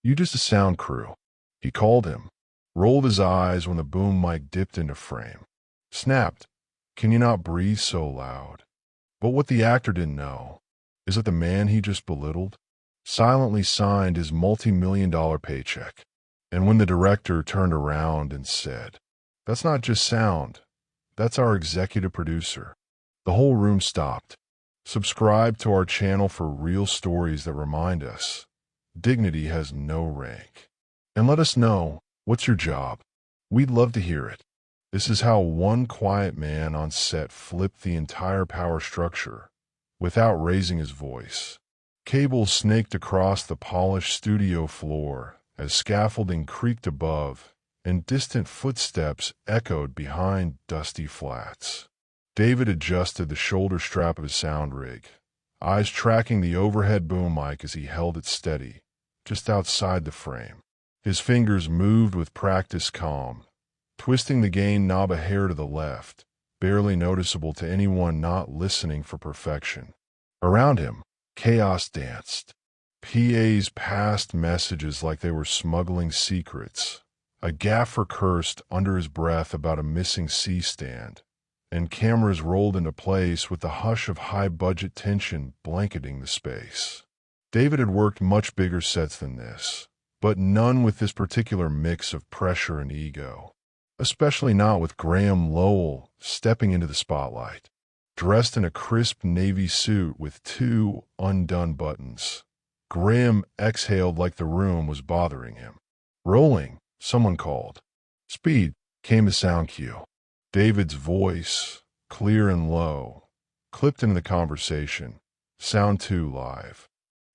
You just a sound crew. He called him, rolled his eyes when the boom mic dipped into frame. Snapped. Can you not breathe so loud? But what the actor didn't know is that the man he just belittled silently signed his multi-million-dollar paycheck. And when the director turned around and said, "That's not just sound, that's our executive producer," the whole room stopped. Subscribe to our channel for real stories that remind us dignity has no rank. And let us know, what's your job? We'd love to hear it. This is how one quiet man on set flipped the entire power structure without raising his voice. Cables snaked across the polished studio floor as scaffolding creaked above and distant footsteps echoed behind dusty flats. David adjusted the shoulder strap of his sound rig, eyes tracking the overhead boom mic as he held it steady, just outside the frame. His fingers moved with practiced calm, twisting the gain knob a hair to the left, barely noticeable to anyone not listening for perfection. Around him, chaos danced. PAs passed messages like they were smuggling secrets. A gaffer cursed under his breath about a missing C-stand, and cameras rolled into place with the hush of high-budget tension blanketing the space. David had worked much bigger sets than this, but none with this particular mix of pressure and ego, especially not with Graham Lowell stepping into the spotlight, dressed in a crisp navy suit with 2 undone buttons. Graham exhaled like the room was bothering him. "Rolling," someone called. "Speed," came the sound cue. David's voice, clear and low, clipped into the conversation. "Sound 2 live."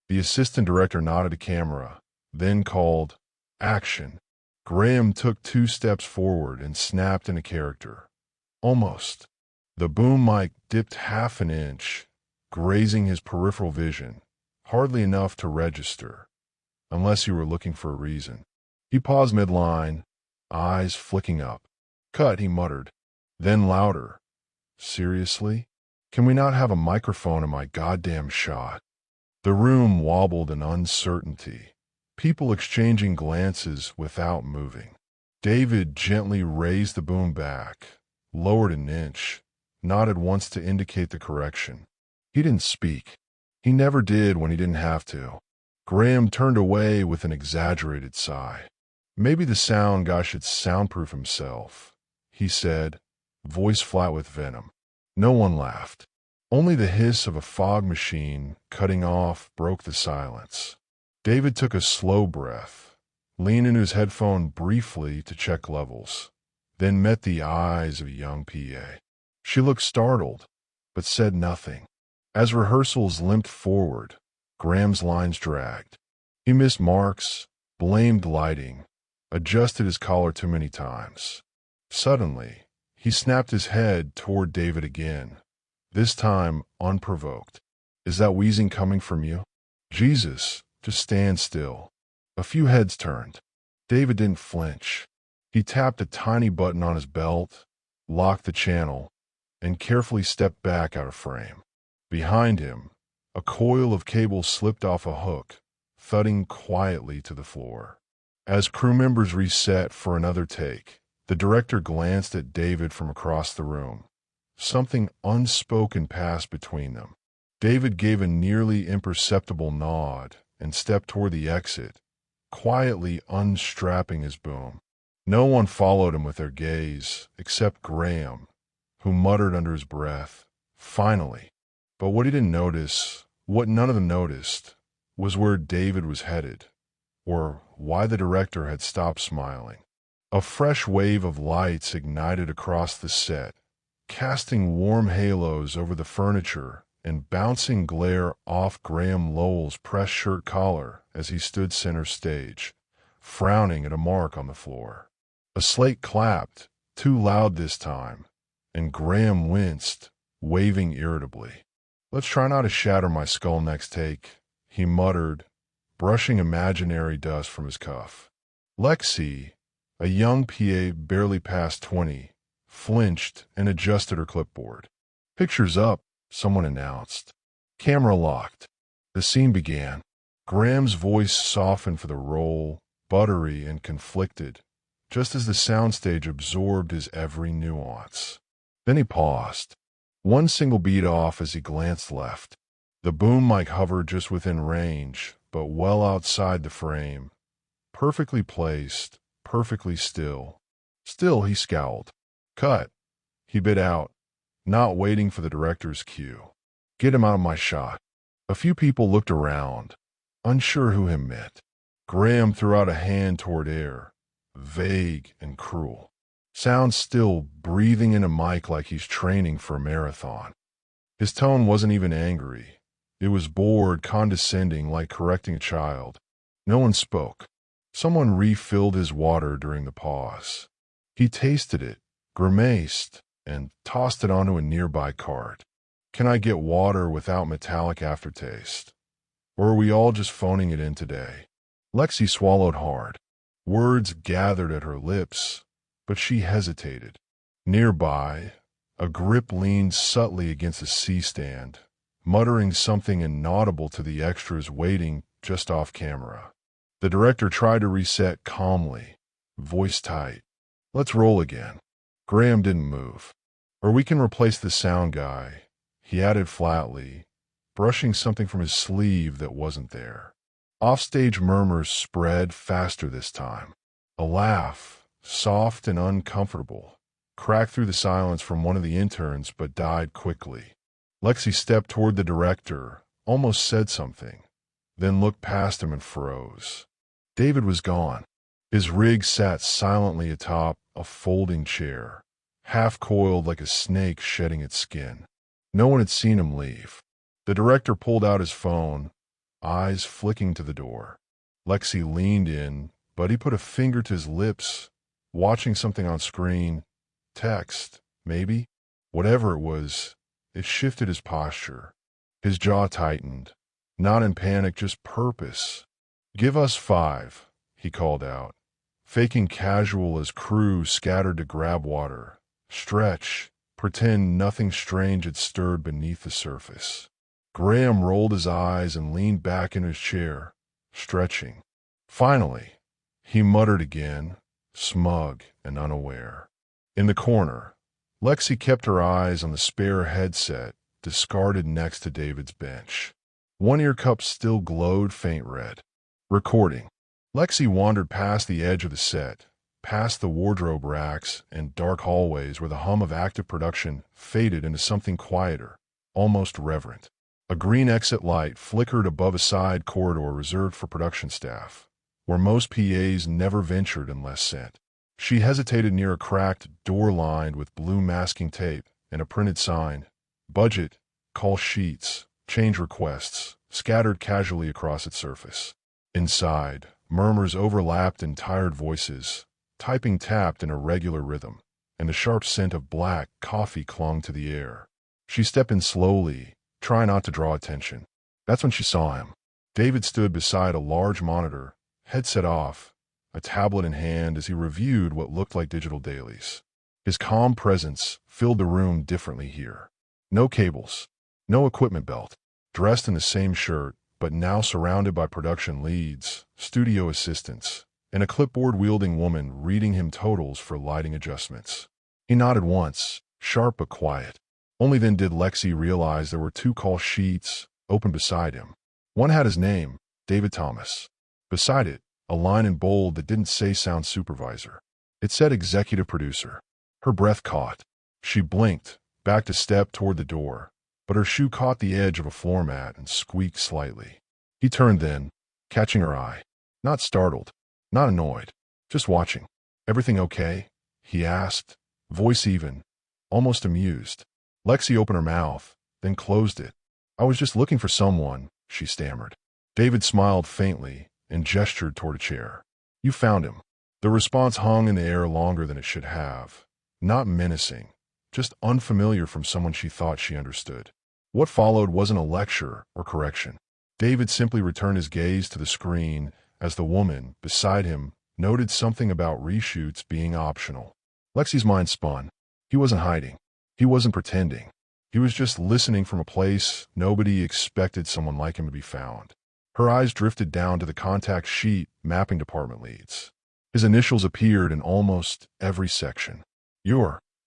The assistant director nodded to camera, then called, "Action." Graham took 2 steps forward and snapped into character. Almost. The boom mic dipped half an inch, grazing his peripheral vision, hardly enough to register, unless you were looking for a reason. He paused midline, eyes flicking up. "Cut," he muttered. Then louder. "Seriously? Can we not have a microphone in my goddamn shot?" The room wobbled in uncertainty, people exchanging glances without moving. David gently raised the boom back, lowered an inch, nodded once to indicate the correction. He didn't speak. He never did when he didn't have to. Graham turned away with an exaggerated sigh. "Maybe the sound guy should soundproof himself," he said, voice flat with venom. No one laughed. Only the hiss of a fog machine cutting off broke the silence. David took a slow breath, leaned into his headphone briefly to check levels, then met the eyes of a young PA. She looked startled, but said nothing. As rehearsals limped forward, Graham's lines dragged. He missed marks, blamed lighting, adjusted his collar too many times. Suddenly, he snapped his head toward David again, this time unprovoked. "Is that wheezing coming from you?" "Jesus, just stand still." A few heads turned. David didn't flinch. He tapped a tiny button on his belt, locked the channel, and carefully stepped back out of frame. Behind him, a coil of cable slipped off a hook, thudding quietly to the floor. As crew members reset for another take, the director glanced at David from across the room. Something unspoken passed between them. David gave a nearly imperceptible nod and stepped toward the exit, quietly unstrapping his boom. No one followed him with their gaze, except Graham, who muttered under his breath, "Finally." But what he didn't notice, what none of them noticed, was where David was headed, or why the director had stopped smiling. A fresh wave of lights ignited across the set, casting warm halos over the furniture and bouncing glare off Graham Lowell's pressed shirt collar as he stood center stage, frowning at a mark on the floor. A slate clapped, too loud this time, and Graham winced, waving irritably. "Let's try not to shatter my skull next take," he muttered, brushing imaginary dust from his cuff. Lexi, a young PA barely past 20, flinched and adjusted her clipboard. "Picture's up," someone announced. Camera locked. The scene began. Graham's voice softened for the role, buttery and conflicted, just as the soundstage absorbed his every nuance. Then he paused, one single beat off as he glanced left. The boom mic hovered just within range, but well outside the frame. Perfectly placed, perfectly still. Still, he scowled. Cut, he bit out, not waiting for the director's cue. Get him out of my shot. A few people looked around, unsure who him meant. Graham threw out a hand toward air, vague and cruel. Sound still, breathing in a mic like he's training for a marathon. His tone wasn't even angry. It was bored, condescending, like correcting a child. No one spoke. Someone refilled his water during the pause. He tasted it, grimaced, and tossed it onto a nearby cart. Can I get water without metallic aftertaste? Or are we all just phoning it in today? Lexi swallowed hard. Words gathered at her lips, but she hesitated. Nearby, a grip leaned subtly against a C-stand, muttering something inaudible to the extras waiting just off camera. The director tried to reset calmly, voice tight. Let's roll again. Graham didn't move. Or we can replace the sound guy, he added flatly, brushing something from his sleeve that wasn't there. Offstage murmurs spread faster this time. A laugh, soft and uncomfortable, cracked through the silence from one of the interns but died quickly. Lexi stepped toward the director, almost said something, then looked past him and froze. David was gone. His rig sat silently atop a folding chair, half coiled like a snake shedding its skin. No one had seen him leave. The director pulled out his phone, eyes flicking to the door. Lexi leaned in, but he put a finger to his lips, watching something on screen. Text, maybe? Whatever it was, it shifted his posture. His jaw tightened, not in panic, just purpose. Give us 5, he called out, faking casual as crew scattered to grab water. Stretch, pretend nothing strange had stirred beneath the surface. Graham rolled his eyes and leaned back in his chair, stretching. Finally, he muttered again, smug and unaware. In the corner, Lexi kept her eyes on the spare headset discarded next to David's bench. One ear cup still glowed faint red. Recording. Lexi wandered past the edge of the set, past the wardrobe racks and dark hallways where the hum of active production faded into something quieter, almost reverent. A green exit light flickered above a side corridor reserved for production staff, where most PAs never ventured unless sent. She hesitated near a cracked door lined with blue masking tape and a printed sign, budget, call sheets, change requests, scattered casually across its surface. Inside, murmurs overlapped in tired voices, typing tapped in a regular rhythm, and the sharp scent of black coffee clung to the air. She stepped in slowly, trying not to draw attention. That's when she saw him. David stood beside a large monitor, headset off, a tablet in hand as he reviewed what looked like digital dailies. His calm presence filled the room differently here. No cables, no equipment belt, dressed in the same shirt, but now surrounded by production leads, studio assistants, and a clipboard-wielding woman reading him totals for lighting adjustments. He nodded once, sharp but quiet. Only then did Lexi realize there were 2 call sheets open beside him. One had his name, David Thomas. Beside it, a line in bold that didn't say sound supervisor. It said executive producer. Her breath caught. She blinked, backed a step toward the door, but her shoe caught the edge of a floor mat and squeaked slightly. He turned then, catching her eye. Not startled, not annoyed, just watching. Everything okay? He asked, voice even, almost amused. Lexi opened her mouth, then closed it. I was just looking for someone, she stammered. David smiled faintly and gestured toward a chair. You found him. The response hung in the air longer than it should have. Not menacing, just unfamiliar from someone she thought she understood. What followed wasn't a lecture or correction. David simply returned his gaze to the screen as the woman, beside him, noted something about reshoots being optional. Lexi's mind spun. He wasn't hiding. He wasn't pretending. He was just listening from a place nobody expected someone like him to be found. Her eyes drifted down to the contact sheet mapping department leads. His initials appeared in almost every section.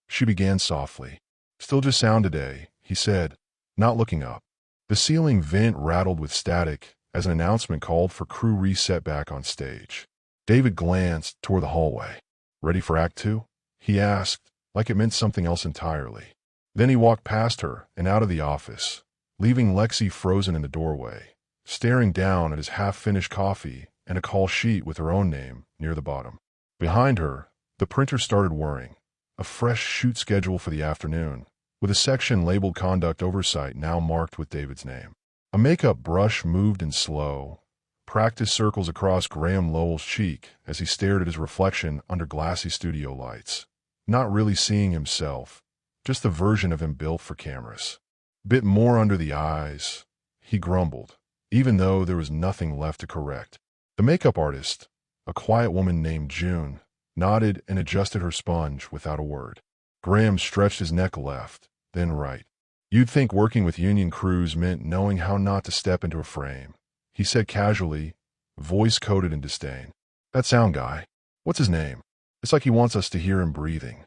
She began softly. Still just sound today, he said, not looking up. The ceiling vent rattled with static as an announcement called for crew reset back on stage. David glanced toward the hallway. Ready for Act 2? He asked, like it meant something else entirely. Then he walked past her and out of the office, leaving Lexi frozen in the doorway, staring down at his half-finished coffee and a call sheet with her own name near the bottom. Behind her, the printer started whirring, a fresh shoot schedule for the afternoon, with a section labeled Conduct Oversight now marked with David's name. A makeup brush moved in slow, practice circles across Graham Lowell's cheek as he stared at his reflection under glassy studio lights, not really seeing himself, just the version of him built for cameras. Bit more under the eyes, he grumbled, even though there was nothing left to correct. The makeup artist, a quiet woman named June, nodded and adjusted her sponge without a word. Graham stretched his neck left, then right. You'd think working with union crews meant knowing how not to step into a frame, he said casually, voice coated in disdain. That sound guy, what's his name? It's like he wants us to hear him breathing.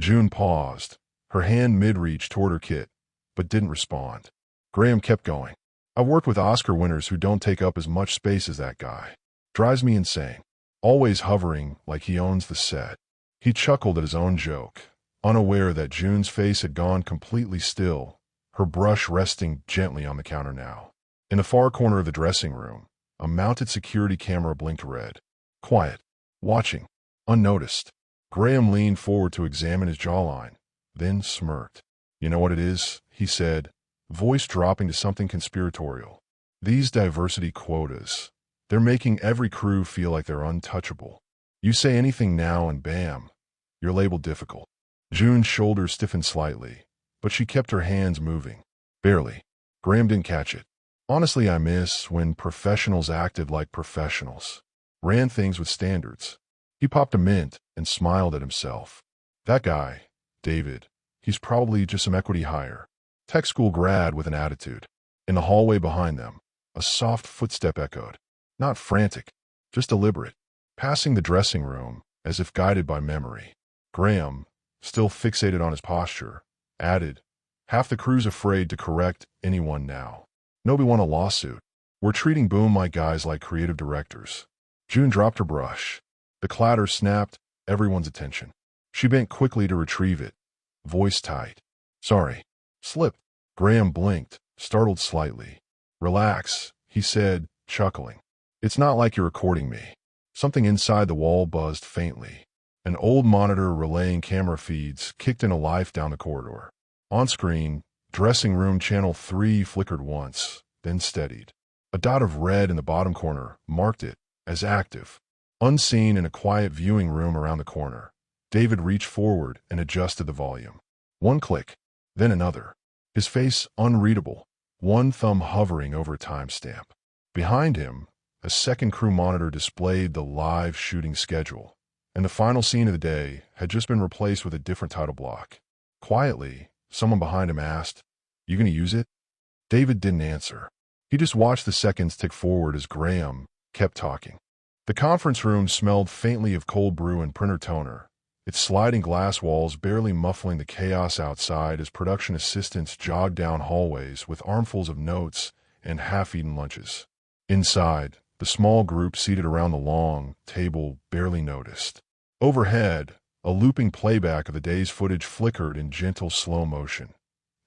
June paused, her hand mid-reach toward her kit, but didn't respond. Graham kept going. I've worked with Oscar winners who don't take up as much space as that guy. Drives me insane. Always hovering like he owns the set. He chuckled at his own joke, unaware that June's face had gone completely still, her brush resting gently on the counter now. In the far corner of the dressing room, a mounted security camera blinked red. Quiet. Watching. Unnoticed. Graham leaned forward to examine his jawline, then smirked. You know what it is? He said, voice dropping to something conspiratorial. These diversity quotas. They're making every crew feel like they're untouchable. You say anything now and bam, you're labeled difficult. June's shoulders stiffened slightly, but she kept her hands moving. Barely. Graham didn't catch it. Honestly, I miss when professionals acted like professionals. Ran things with standards. He popped a mint and smiled at himself. That guy, David, he's probably just some equity hire. Tech school grad with an attitude. In the hallway behind them, a soft footstep echoed. Not frantic, just deliberate. Passing the dressing room, as if guided by memory. Graham, still fixated on his posture, added, half the crew's afraid to correct anyone now. Nobody want a lawsuit. We're treating boom mic guys like creative directors. June dropped her brush. The clatter snapped everyone's attention. She bent quickly to retrieve it, voice tight. Sorry. Slipped. Graham blinked, startled slightly. Relax, he said, chuckling. It's not like you're recording me. Something inside the wall buzzed faintly. An old monitor relaying camera feeds kicked into life down the corridor. On screen, dressing room channel 3 flickered once, then steadied. A dot of red in the bottom corner marked it as active. Unseen in a quiet viewing room around the corner, David reached forward and adjusted the volume. One click, then another. His face unreadable, one thumb hovering over a timestamp. Behind him, a second crew monitor displayed the live shooting schedule, and the final scene of the day had just been replaced with a different title block. Quietly, someone behind him asked, "You gonna use it?" David didn't answer. He just watched the seconds tick forward as Graham kept talking. The conference room smelled faintly of cold brew and printer toner, its sliding glass walls barely muffling the chaos outside as production assistants jogged down hallways with armfuls of notes and half-eaten lunches. Inside, the small group seated around the long table barely noticed. Overhead, a looping playback of the day's footage flickered in gentle slow motion.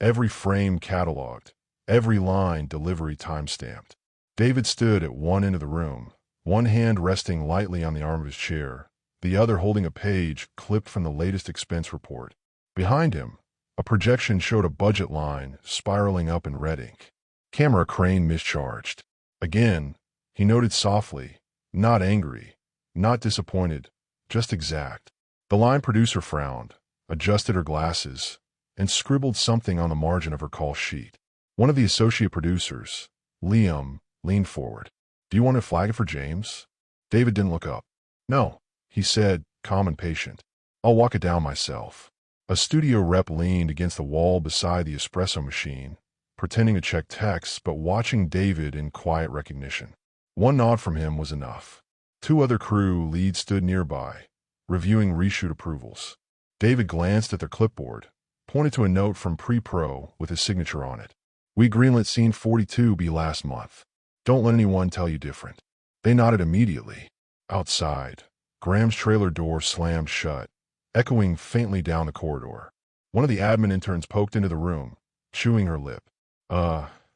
Every frame cataloged, every line delivery time-stamped. David stood at one end of the room, one hand resting lightly on the arm of his chair, the other holding a page clipped from the latest expense report. Behind him, a projection showed a budget line spiraling up in red ink. Camera crane mischarged. Again, he noted softly, not angry, not disappointed, just exact. The line producer frowned, adjusted her glasses, and scribbled something on the margin of her call sheet. One of the associate producers, Liam, leaned forward. "Do you want to flag it for James?" David didn't look up. "No," he said, calm and patient. "I'll walk it down myself." A studio rep leaned against the wall beside the espresso machine, pretending to check texts but watching David in quiet recognition. One nod from him was enough. Two other crew leads stood nearby, reviewing reshoot approvals. David glanced at their clipboard, pointed to a note from pre-pro with his signature on it. "We greenlit scene 42B last month. Don't let anyone tell you different." They nodded immediately. Outside, Graham's trailer door slammed shut, echoing faintly down the corridor. One of the admin interns poked into the room, chewing her lip.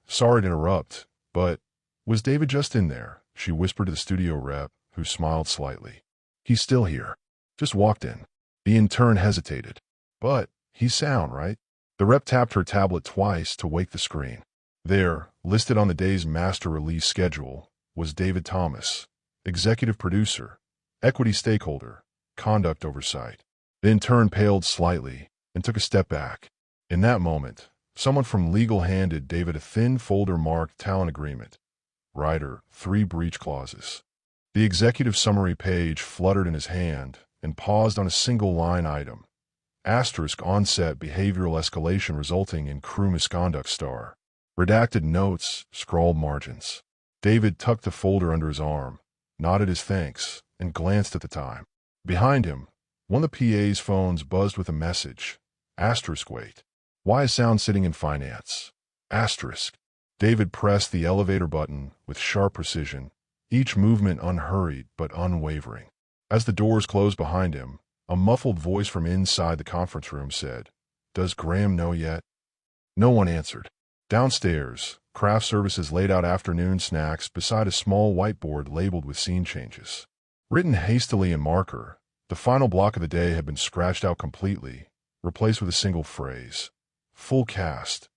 Sorry to interrupt, but was David just in there?" she whispered to the studio rep, who smiled slightly. "He's still here. Just walked in." The intern hesitated. "But he's sound, right?" The rep tapped her tablet twice to wake the screen. There, listed on the day's master release schedule, was David Thomas, executive producer, equity stakeholder, conduct oversight. The intern paled slightly and took a step back. In that moment, someone from legal handed David a thin folder marked talent agreement. Writer, 3 breach clauses. The executive summary page fluttered in his hand and paused on a single line item. Asterisk onset behavioral escalation resulting in crew misconduct star. Redacted notes, scrawled margins. David tucked the folder under his arm, nodded his thanks, and glanced at the time. Behind him, one of the PA's phones buzzed with a message. Asterisk wait. Why is sound sitting in finance? Asterisk. David pressed the elevator button with sharp precision, each movement unhurried but unwavering. As the doors closed behind him, a muffled voice from inside the conference room said, "Does Graham know yet?" No one answered. Downstairs, craft services laid out afternoon snacks beside a small whiteboard labeled with scene changes. Written hastily in marker, the final block of the day had been scratched out completely, replaced with a single phrase. Full cast.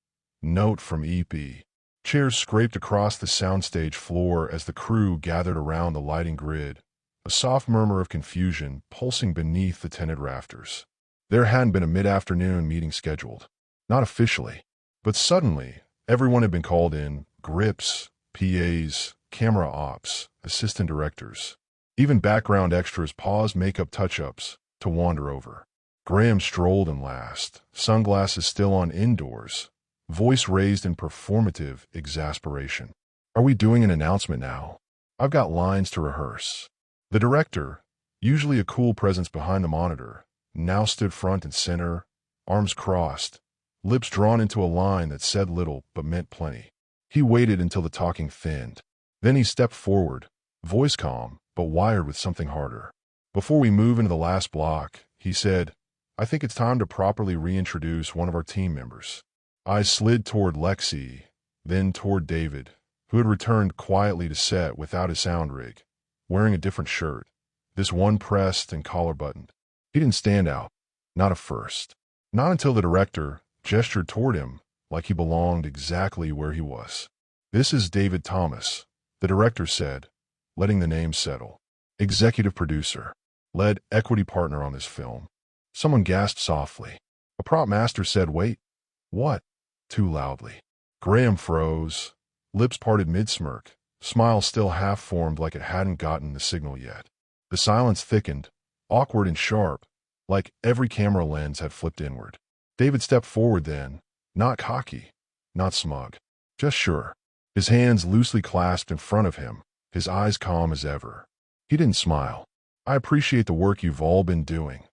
Note from EP. Chairs scraped across the soundstage floor as the crew gathered around the lighting grid, a soft murmur of confusion pulsing beneath the tinted rafters. There hadn't been a mid-afternoon meeting scheduled. Not officially. But suddenly, everyone had been called in, grips, PAs, camera ops, assistant directors. Even background extras paused makeup touch-ups to wander over. Graham strolled in last, sunglasses still on indoors, voice raised in performative exasperation. "Are we doing an announcement now? I've got lines to rehearse." The director, usually a cool presence behind the monitor, now stood front and center, arms crossed, lips drawn into a line that said little but meant plenty. He waited until the talking thinned. Then he stepped forward, voice calm but wired with something harder. "Before we move into the last block," he said, "I think it's time to properly reintroduce one of our team members." Eyes slid toward Lexi, then toward David, who had returned quietly to set without his sound rig, wearing a different shirt, this one pressed and collar buttoned. He didn't stand out, not at first. Not until the director gestured toward him like he belonged exactly where he was. "This is David Thomas," the director said, letting the name settle. "Executive producer. Lead equity partner on this film." Someone gasped softly. A prop master said, "Wait, what?" too loudly. Graham froze, lips parted mid-smirk, smile still half-formed like it hadn't gotten the signal yet. The silence thickened, awkward and sharp, like every camera lens had flipped inward. David stepped forward then, not cocky, not smug, just sure. His hands loosely clasped in front of him, his eyes calm as ever. He didn't smile. "I appreciate the work you've all been doing,"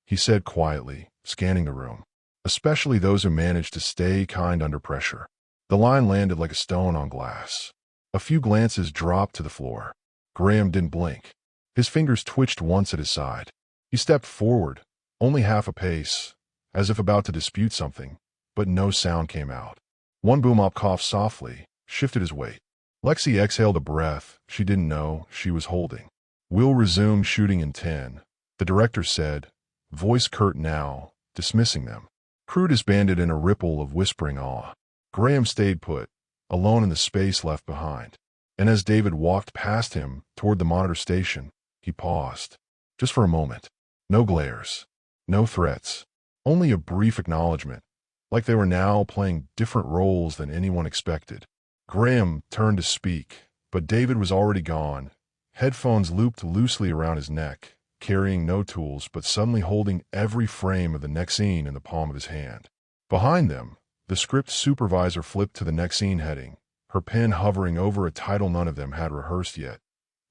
he said quietly, scanning the room. "Especially those who managed to stay kind under pressure." The line landed like a stone on glass. A few glances dropped to the floor. Graham didn't blink. His fingers twitched once at his side. He stepped forward, only half a pace, as if about to dispute something, but no sound came out. One boom op coughed softly, shifted his weight. Lexi exhaled a breath she didn't know she was holding. "We'll resume shooting in 10, the director said, voice curt now, dismissing them. Crew disbanded in a ripple of whispering awe. Graham stayed put, alone in the space left behind. And as David walked past him toward the monitor station, he paused. Just for a moment. No glares. No threats. Only a brief acknowledgement, like they were now playing different roles than anyone expected. Graham turned to speak, but David was already gone, headphones looped loosely around his neck, carrying no tools but suddenly holding every frame of the next scene in the palm of his hand. Behind them, The script supervisor flipped to the next scene heading, her pen hovering over a title none of them had rehearsed yet.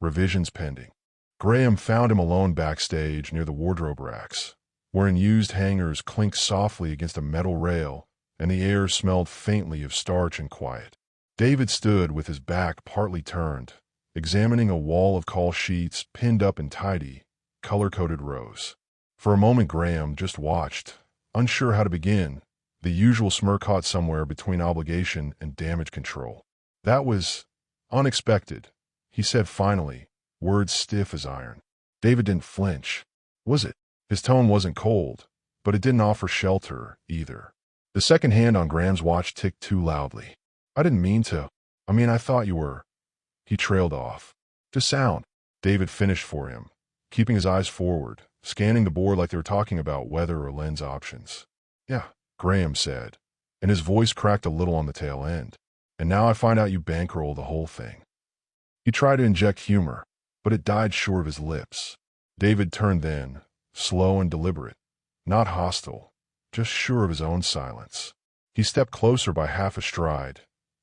Revisions pending. Graham found him alone backstage near the wardrobe racks, wherein used hangers clinked softly against a metal rail, and the air smelled faintly of starch and quiet. David stood with his back partly turned, examining a wall of call sheets pinned up in tidy, color-coded rows. For a moment Graham just watched, unsure how to begin, the usual smirk caught somewhere between obligation and damage control. "That was unexpected," he said finally, words stiff as iron. David didn't flinch. Was it? His tone wasn't cold, but it didn't offer shelter either. The second hand on Graham's watch ticked too loudly. "I didn't mean to. I thought you were." He trailed off. "Just sound." David finished for him, keeping his eyes forward, scanning the board like they were talking about weather or lens options. "Yeah," Graham said, and his voice cracked a little on the tail end. "And now I find out you bankroll the whole thing." He tried to inject humor, but it died short of his lips. David turned then, slow and deliberate, not hostile, just sure of his own silence. He stepped closer by half a stride,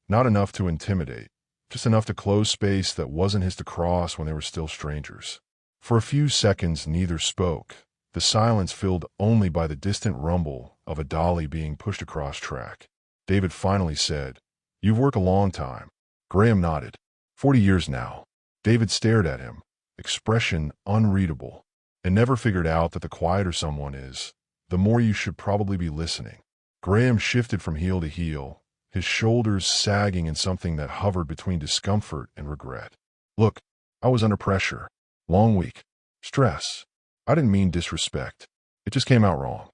not enough to intimidate, just enough to close space that wasn't his to cross when they were still strangers. For a few seconds neither spoke, the silence filled only by the distant rumble of a dolly being pushed across track. David finally said, "You've worked a long time." Graham nodded. 40 years now." David stared at him, expression unreadable, and never figured out that the quieter someone is, the more you should probably be listening. Graham shifted from heel to heel, his shoulders sagging in something that hovered between discomfort and regret. "Look, I was under pressure. Long week. Stress. I didn't mean disrespect. It just came out wrong."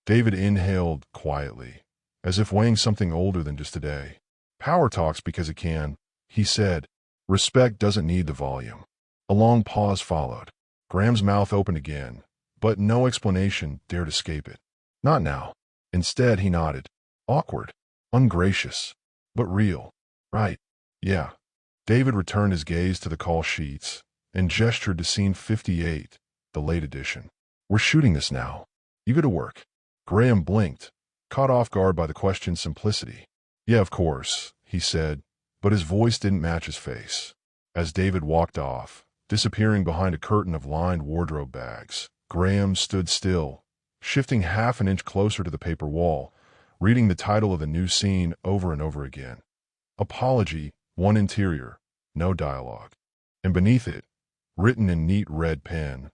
David inhaled quietly, as if weighing something older than just today. "Power talks because it can," he said. "Respect doesn't need the volume." A long pause followed. Graham's mouth opened again, but no explanation dared escape it. "Not now." Instead, he nodded. Awkward. Ungracious. But real. "Right. Yeah." David returned his gaze to the call sheets and gestured to scene 58, the late edition. "We're shooting this now. You go to work." Graham blinked, caught off guard by the question's simplicity. "Yeah, of course," he said, but his voice didn't match his face. As David walked off, disappearing behind a curtain of lined wardrobe bags, Graham stood still, shifting half an inch closer to the paper wall, reading the title of the new scene over and over again. Apology, one interior, no dialogue. And beneath it, written in neat red pen,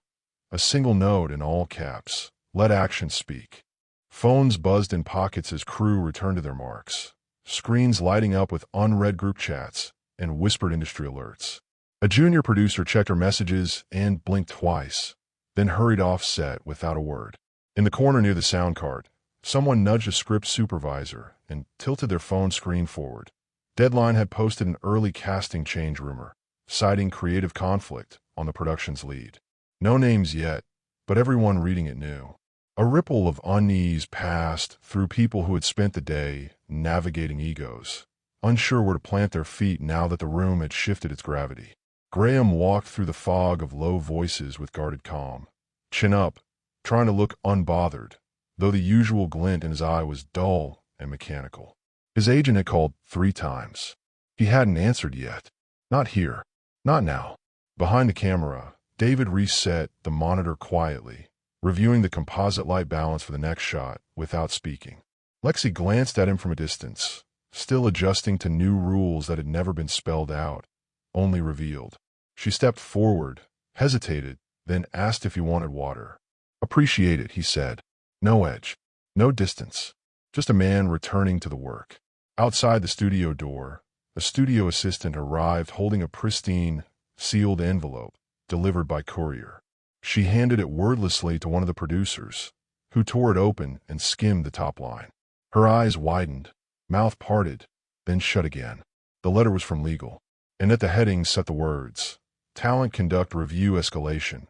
a single note in all caps, "Let action speak." Phones buzzed in pockets as crew returned to their marks, screens lighting up with unread group chats and whispered industry alerts. A junior producer checked her messages and blinked twice, then hurried off set without a word. In the corner near the sound card, someone nudged a script supervisor and tilted their phone screen forward. Deadline had posted an early casting change rumor, citing creative conflict on the production's lead. No names yet, but everyone reading it knew. A ripple of unease passed through people who had spent the day navigating egos, unsure where to plant their feet now that the room had shifted its gravity. Graham walked through the fog of low voices with guarded calm, chin up, trying to look unbothered, though the usual glint in his eye was dull and mechanical. His agent had called 3 times. He hadn't answered yet. Not here. Not now. Behind the camera, David reset the monitor quietly, reviewing the composite light balance for the next shot without speaking. Lexi glanced at him from a distance, still adjusting to new rules that had never been spelled out, only revealed. She stepped forward, hesitated, then asked if he wanted water. "Appreciate it," he said. No edge, no distance, just a man returning to the work. Outside the studio door, a studio assistant arrived holding a pristine, sealed envelope delivered by courier. She handed it wordlessly to one of the producers, who tore it open and skimmed the top line. Her eyes widened, mouth parted, then shut again. The letter was from legal, and at the heading set the words, "Talent Conduct Review Escalation.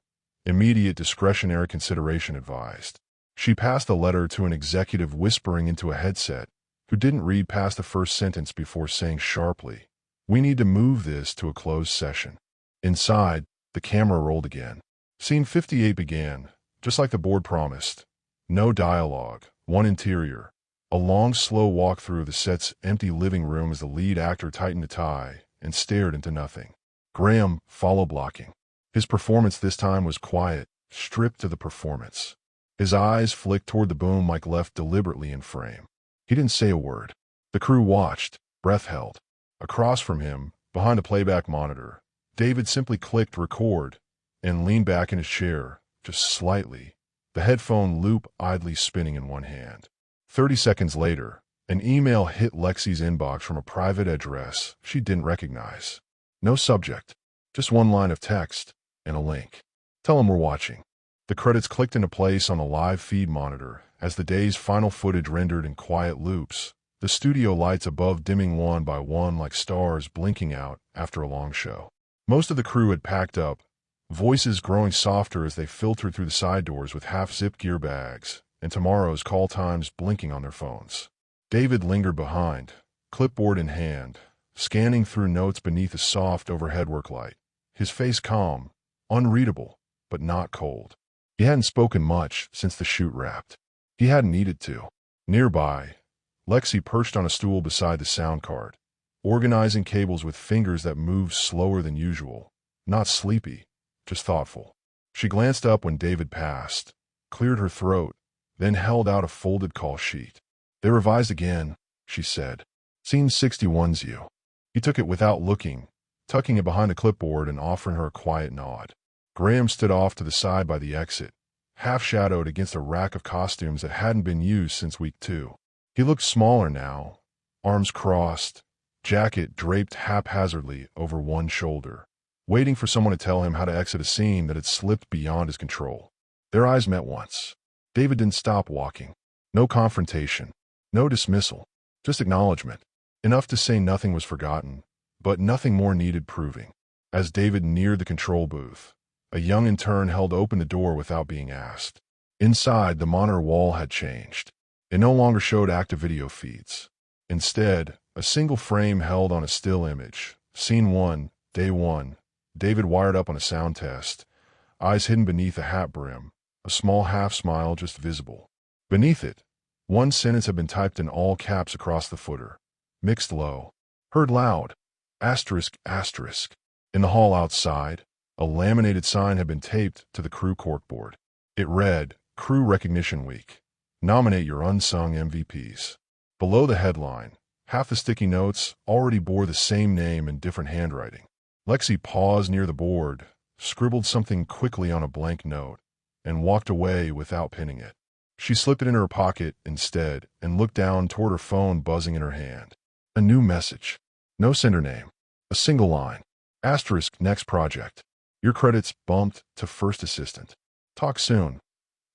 Immediate discretionary consideration advised." She passed the letter to an executive whispering into a headset, who didn't read past the first sentence before saying sharply, "We need to move this to a closed session." Inside, the camera rolled again. Scene 58 began, just like the board promised. No dialogue, one interior, A long, slow walk through the set's empty living room as the lead actor tightened a tie and stared into nothing. Graham, follow blocking. His performance this time was quiet, stripped to the performance. His eyes flicked toward the boom mic left deliberately in frame. He didn't say a word. The crew watched, breath held. Across from him, behind a playback monitor, David simply clicked record and leaned back in his chair, just slightly, the headphone loop idly spinning in one hand. 30 seconds later, an email hit Lexi's inbox from a private address she didn't recognize. No subject, just one line of text and a link. Tell him we're watching. The credits clicked into place on the live feed monitor as the day's final footage rendered in quiet loops, the studio lights above dimming one by one like stars blinking out after a long show. Most of the crew had packed up, voices growing softer as they filtered through the side doors with half-zipped gear bags, and tomorrow's call times blinking on their phones. David lingered behind, clipboard in hand, scanning through notes beneath a soft overhead work light, his face calm, unreadable, but not cold. He hadn't spoken much since the shoot wrapped. He hadn't needed to. Nearby, Lexi perched on a stool beside the sound card, organizing cables with fingers that moved slower than usual, not sleepy, just thoughtful. She glanced up when David passed, cleared her throat, then held out a folded call sheet. They revised again, she said. Scene 61's you. He took it without looking, tucking it behind the clipboard and offering her a quiet nod. Graham stood off to the side by the exit, half-shadowed against a rack of costumes that hadn't been used since week 2. He looked smaller now, arms crossed, jacket draped haphazardly over one shoulder, waiting for someone to tell him how to exit a scene that had slipped beyond his control. Their eyes met once. David didn't stop walking. No confrontation, no dismissal, just acknowledgement. Enough to say nothing was forgotten, but nothing more needed proving. As David neared the control booth, a young intern held open the door without being asked. Inside, the monitor wall had changed. It no longer showed active video feeds. Instead, a single frame held on a still image. Scene 1, Day 1. David wired up on a sound test, eyes hidden beneath a hat brim, a small half-smile just visible. Beneath it, one sentence had been typed in all caps across the footer. Mixed low. Heard loud. Asterisk, asterisk. In the hall outside, a laminated sign had been taped to the crew corkboard. It read, Crew Recognition Week. Nominate your unsung MVPs. Below the headline, half the sticky notes already bore the same name in different handwriting. Lexi paused near the board, scribbled something quickly on a blank note, and walked away without pinning it. She slipped it in her pocket instead and looked down toward her phone buzzing in her hand. A new message. No sender name. A single line. Asterisk next project. Your credits bumped to first assistant. Talk soon.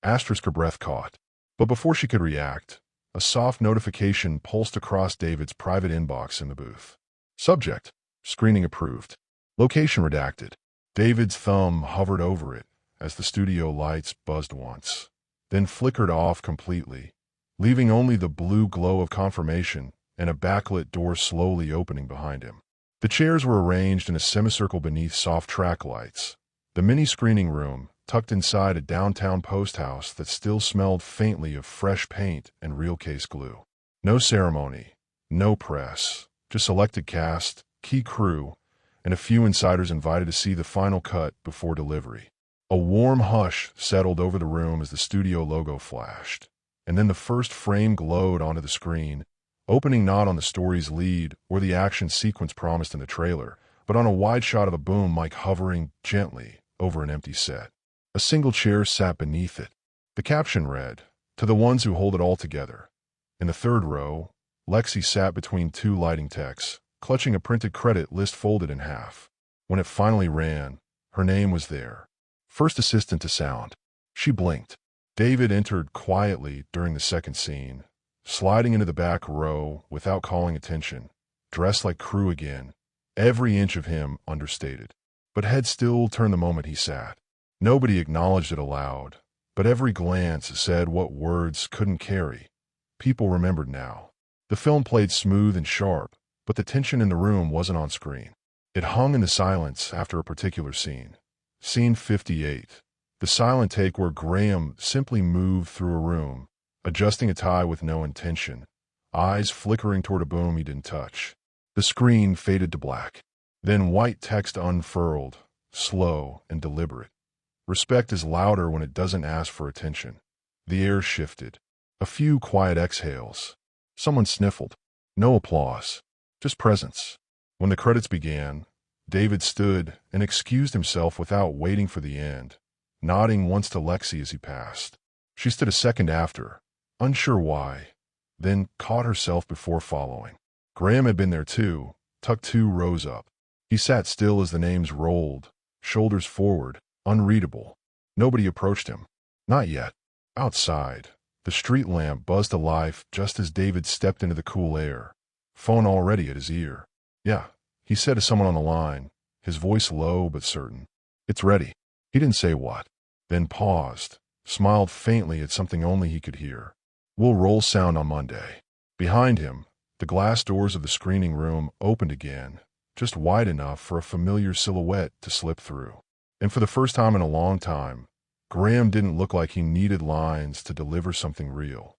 Asterisk her breath caught. But before she could react, a soft notification pulsed across David's private inbox in the booth. Subject. Screening approved. Location redacted. David's thumb hovered over it as the studio lights buzzed once, then flickered off completely, leaving only the blue glow of confirmation and a backlit door slowly opening behind him. The chairs were arranged in a semicircle beneath soft track lights. The mini screening room, tucked inside a downtown post house that still smelled faintly of fresh paint and real case glue. No ceremony, no press, just selected cast, key crew, and a few insiders invited to see the final cut before delivery. A warm hush settled over the room as the studio logo flashed, and then the first frame glowed onto the screen, opening not on the story's lead or the action sequence promised in the trailer, but on a wide shot of a boom mic hovering gently over an empty set. A single chair sat beneath it. The caption read, "To the ones who hold it all together." In the third row, Lexi sat between two lighting techs, clutching a printed credit list folded in half. When it finally ran, her name was there. First assistant to sound. She blinked. David entered quietly during the second scene, sliding into the back row without calling attention, dressed like crew again, every inch of him understated. But head still turned the moment he sat. Nobody acknowledged it aloud, but every glance said what words couldn't carry. People remembered now. The film played smooth and sharp, but the tension in the room wasn't on screen. It hung in the silence after a particular scene. Scene 58. The silent take where Graham simply moved through a room, adjusting a tie with no intention, eyes flickering toward a boom he didn't touch. The screen faded to black. Then white text unfurled, slow and deliberate. Respect is louder when it doesn't ask for attention. The air shifted. A few quiet exhales. Someone sniffled. No applause. Just presence. When the credits began, David stood and excused himself without waiting for the end, nodding once to Lexi as he passed. She stood a second after, unsure why, then caught herself before following. Graham had been there too, tucked 2 rows up. He sat still as the names rolled, shoulders forward, unreadable. Nobody approached him. Not yet. Outside, the street lamp buzzed to life just as David stepped into the cool air, phone already at his ear. Yeah, he said to someone on the line, his voice low but certain. It's ready. He didn't say what, then paused, smiled faintly at something only he could hear. We'll roll sound on Monday. Behind him, the glass doors of the screening room opened again, just wide enough for a familiar silhouette to slip through. And for the first time in a long time, Graham didn't look like he needed lines to deliver something real.